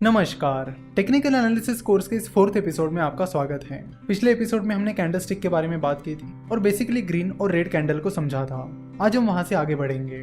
नमस्कार। Technical analysis course के इस 4th एपिसोड में आपका स्वागत है। पिछले एपिसोड में हमने कैंडलस्टिक के बारे में बात की थी और बेसिकली ग्रीन और रेड कैंडल को समझा था। आज हम वहां से आगे बढ़ेंगे।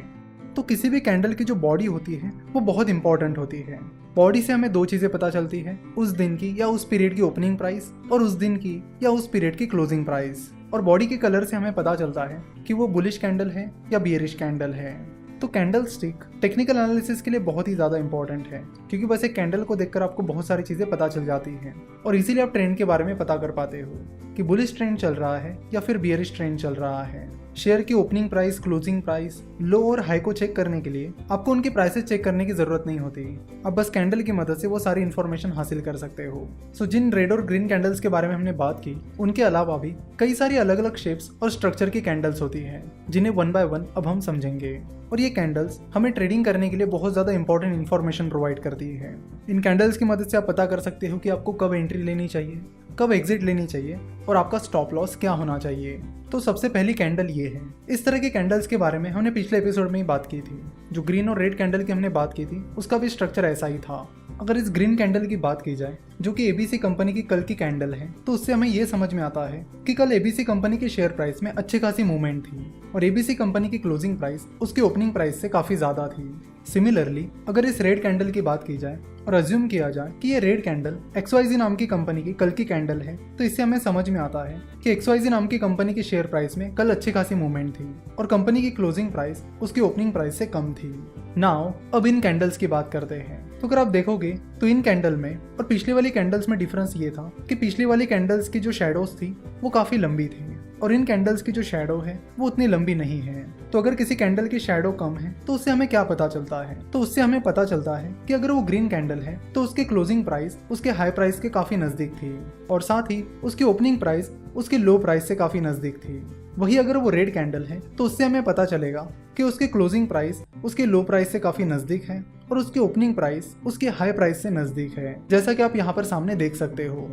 तो किसी भी कैंडल की जो बॉडी होती है वो बहुत इंपॉर्टेंट होती है। बॉडी से हमें दो चीजें पता चलती है, उस दिन की या उस पीरियड की ओपनिंग प्राइस और उस दिन की या उस पीरियड की क्लोजिंग प्राइस। और बॉडी के कलर से हमें पता चलता है कि वो बुलिश कैंडल है या बियरिश कैंडल है। तो कैंडल स्टिक टेक्निकल एनालिसिस के लिए बहुत ही ज़्यादा इंपॉर्टेंट है, क्योंकि बस एक कैंडल को देखकर आपको बहुत सारी चीज़ें पता चल जाती हैं और इसीलिए आप ट्रेंड के बारे में पता कर पाते हो कि बुलिश ट्रेंड चल रहा है या फिर बियरिश ट्रेंड चल रहा है। शेयर की ओपनिंग प्राइस, क्लोजिंग प्राइस, लो और हाई को चेक करने के लिए आपको उनकी प्राइसेस चेक करने की जरूरत नहीं होती। आप बस कैंडल की मदद से वो सारी इन्फॉर्मेशन हासिल कर सकते हो। सो जिन रेड और ग्रीन कैंडल्स के बारे में हमने बात की, उनके अलावा भी कई सारी अलग अलग शेप्स और स्ट्रक्चर की कैंडल्स होती हैं, जिन्हें वन बाय वन अब हम समझेंगे। और ये कैंडल्स हमें ट्रेडिंग करने के लिए बहुत ज़्यादा इंपॉर्टेंट इन्फॉर्मेशन प्रोवाइड करती है। इन कैंडल्स की मदद से आप पता कर सकते हो कि आपको कब एंट्री लेनी चाहिए, कब एग्जिट लेनी चाहिए और आपका स्टॉप लॉस क्या होना चाहिए। तो सबसे पहली कैंडल ये है। इस तरह के कैंडल्स के बारे में हमने पिछले एपिसोड में ही बात की थी। जो ग्रीन और रेड कैंडल की हमने बात की थी, उसका भी स्ट्रक्चर ऐसा ही था। अगर इस ग्रीन कैंडल की बात की जाए, जो कि एबीसी कंपनी की कल की कैंडल है, तो उससे हमें ये समझ में आता है कि कल एबीसी कंपनी के शेयर प्राइस में अच्छी खासी मूवमेंट थी और एबीसी कंपनी की क्लोजिंग प्राइस उसकी ओपनिंग प्राइस से काफी ज्यादा थी। सिमिलरली अगर इस रेड कैंडल की बात की जाए और अज्यूम किया जाए कि ये रेड कैंडल XYZ नाम की कंपनी की कल की कैंडल है, तो इससे हमें समझ में आता है कि XYZ नाम की कंपनी के शेयर प्राइस में कल अच्छी खासी मूवमेंट थी और कंपनी की क्लोजिंग प्राइस उसकी ओपनिंग प्राइस से कम थी। नाउ अब इन कैंडल्स की बात करते हैं। तो अगर आप देखोगे तो इन कैंडल में और पिछली वाली कैंडल्स में डिफरेंस ये था कि पिछली वाली कैंडल्स की जो शैडोज थी वो काफी लंबी थी और इन कैंडल्स की जो शैडो है वो उतनी लंबी नहीं है। तो अगर किसी कैंडल की शैडो कम है तो उससे हमें क्या पता चलता है? तो उससे हमें पता चलता है कि अगर वो ग्रीन कैंडल है तो उसकी क्लोजिंग प्राइस उसके हाई प्राइस के काफी नजदीक थी और साथ ही उसकी ओपनिंग प्राइस उसके लो प्राइस से काफी नजदीक थी। वही अगर वो रेड कैंडल है तो उससे हमें पता चलेगा कि उसकी क्लोजिंग प्राइस उसके लो प्राइस से काफी नजदीक है और उसकी ओपनिंग प्राइस उसके हाई प्राइस से नजदीक है, जैसा कि आप यहाँ पर सामने देख सकते हो।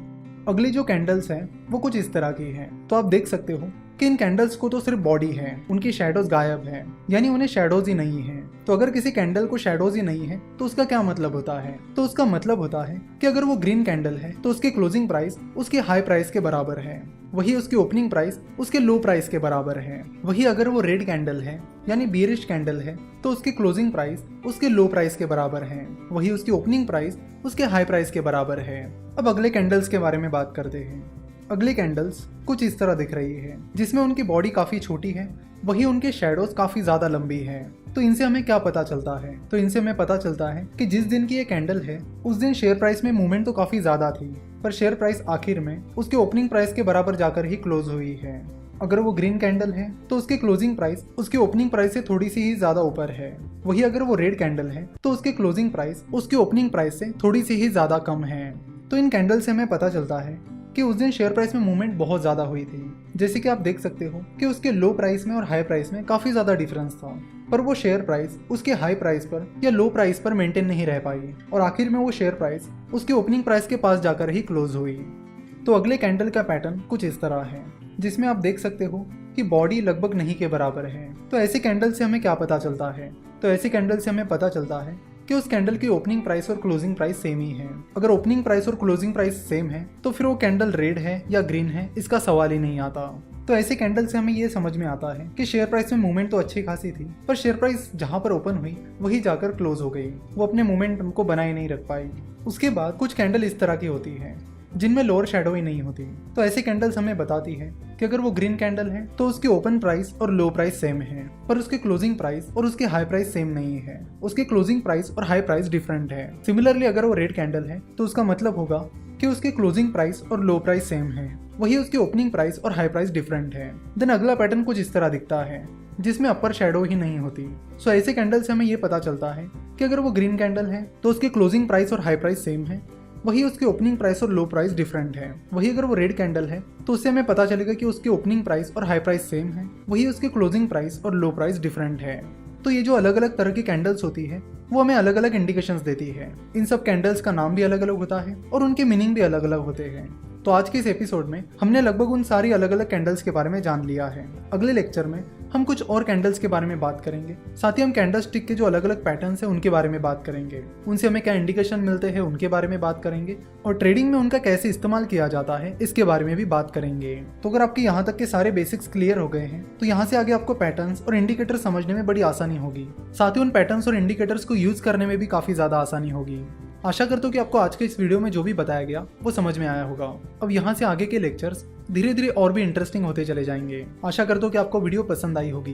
अगली जो कैंडल्स हैं वो कुछ इस तरह की हैं। तो आप देख सकते हो कि इन कैंडल्स को तो सिर्फ बॉडी है, उनकी शैडोज गायब है, यानी उन्हें शैडोज ही नहीं है। तो अगर किसी कैंडल को शैडोज ही नहीं है तो उसका क्या मतलब होता है? तो उसका मतलब होता है कि अगर वो ग्रीन कैंडल है तो उसकी क्लोजिंग प्राइस उसके हाई प्राइस के बराबर है, वही उसकी ओपनिंग प्राइस उसके लो प्राइस के बराबर है। वही अगर वो रेड कैंडल है यानी बियरिश कैंडल है तो उसकी क्लोजिंग प्राइस उसके लो प्राइस के बराबर है, वही उसकी ओपनिंग प्राइस उसके हाई प्राइस के बराबर है। अब अगले कैंडल्स के बारे में बात करते हैं। अगली कैंडल्स कुछ इस तरह दिख रही है, जिसमें उनकी बॉडी काफी छोटी है, वही उनके शैडोज काफी ज्यादा लंबी है। तो इनसे हमें क्या पता चलता है? तो इनसे हमें पता चलता है कि जिस दिन की ये कैंडल है उस दिन शेयर प्राइस में मूवमेंट तो काफी ज्यादा थी, पर शेयर प्राइस आखिर में उसके ओपनिंग प्राइस के बराबर जाकर ही क्लोज हुई है। अगर वो ग्रीन कैंडल है तो उसकी क्लोजिंग प्राइस उसकी ओपनिंग प्राइस से थोड़ी सी ही ज्यादा ऊपर है, वही अगर वो रेड कैंडल है तो उसकी क्लोजिंग प्राइस उसकी ओपनिंग प्राइस से थोड़ी सी ही ज्यादा कम है। तो इन कैंडल से हमें पता चलता है कि उस दिन शेयर प्राइस में मूवमेंट बहुत ज्यादा हुई थी। जैसे कि आप देख सकते हो कि उसके लो प्राइस में और हाई प्राइस में काफी ज्यादा डिफरेंस था, पर वो शेयर प्राइस उसके हाई प्राइस पर या लो प्राइस पर मेंटेन नहीं रह पाई और आखिर में वो शेयर प्राइस उसके ओपनिंग प्राइस के पास जाकर ही क्लोज हुई। तो अगले कैंडल का पैटर्न कुछ इस तरह है, जिसमें आप देख सकते हो कि बॉडी लगभग नहीं के बराबर है। तो ऐसी कैंडल से हमें क्या पता चलता है? तो ऐसी कैंडल से हमें पता चलता है कि उस कैंडल की ओपनिंग प्राइस और क्लोजिंग प्राइस सेम ही है। अगर ओपनिंग प्राइस और क्लोजिंग प्राइस सेम है तो फिर वो कैंडल रेड है या ग्रीन है, इसका सवाल ही नहीं आता। तो ऐसे कैंडल से हमें ये समझ में आता है कि शेयर प्राइस में मूवमेंट तो अच्छी खासी थी, पर शेयर प्राइस जहां पर ओपन हुई वही जाकर क्लोज हो गई, वो अपने मोमेंटम को बनाए नहीं रख पाई। उसके बाद कुछ कैंडल इस तरह की होती है जिनमें लोअर शैडो ही नहीं होती। तो ऐसी कैंडल्स हमें बताती है कि अगर वो ग्रीन कैंडल है तो उसकी ओपन प्राइस और लो प्राइस सेम है, पर उसके क्लोजिंग प्राइस और उसके हाई प्राइस सेम नहीं है, उसके क्लोजिंग प्राइस और हाई प्राइस डिफरेंट है। सिमिलरली अगर वो रेड कैंडल है तो उसका मतलब होगा कि उसके क्लोजिंग प्राइस और लो प्राइस सेम है, वही उसकी ओपनिंग प्राइस और हाई प्राइस डिफरेंट है। देन अगला पैटर्न कुछ इस तरह दिखता है, जिसमें अपर शैडो ही नहीं होती। सो ऐसे कैंडल से हमें ये पता चलता है कि अगर वो ग्रीन कैंडल है तो उसकी क्लोजिंग प्राइस और हाई प्राइस सेम है, वही उसकी ओपनिंग प्राइस और लो प्राइस डिफरेंट है। वही अगर वो रेड कैंडल है तो उससे हमें पता चलेगा कि उसकी ओपनिंग प्राइस और हाई प्राइस सेम है, वही उसकी क्लोजिंग प्राइस और लो प्राइस डिफरेंट है। तो ये जो अलग अलग तरह की कैंडल्स होती है वो हमें अलग अलग इंडिकेशंस देती है। इन सब कैंडल्स का नाम भी अलग अलग होता है और उनके मीनिंग भी अलग अलग होते हैं। तो आज के इस एपिसोड में हमने लगभग उन सारी अलग अलग कैंडल्स के बारे में जान लिया है। अगले लेक्चर में हम कुछ और कैंडल्स के बारे में बात करेंगे। साथ ही हम कैंडल स्टिक के जो अलग अलग पैटर्न्स हैं उनके बारे में बात करेंगे, उनसे हमें क्या इंडिकेशन मिलते हैं उनके बारे में बात करेंगे, और ट्रेडिंग में उनका कैसे इस्तेमाल किया जाता है इसके बारे में भी बात करेंगे। तो अगर आपके यहाँ तक के सारे बेसिक्स क्लियर हो गए हैं तो यहाँ से आगे आपको पैटर्न्स और इंडिकेटर समझने में बड़ी आसानी होगी। साथ ही उन पैटर्न्स और इंडिकेटर्स को यूज करने में भी काफी ज्यादा आसानी होगी। आशा करता हूँ कि आपको आज के इस वीडियो में जो भी बताया गया वो समझ में आया होगा। अब यहाँ से आगे के लेक्चर्स धीरे धीरे और भी इंटरेस्टिंग होते चले जाएंगे। आशा करता हूँ कि आपको वीडियो पसंद आई होगी।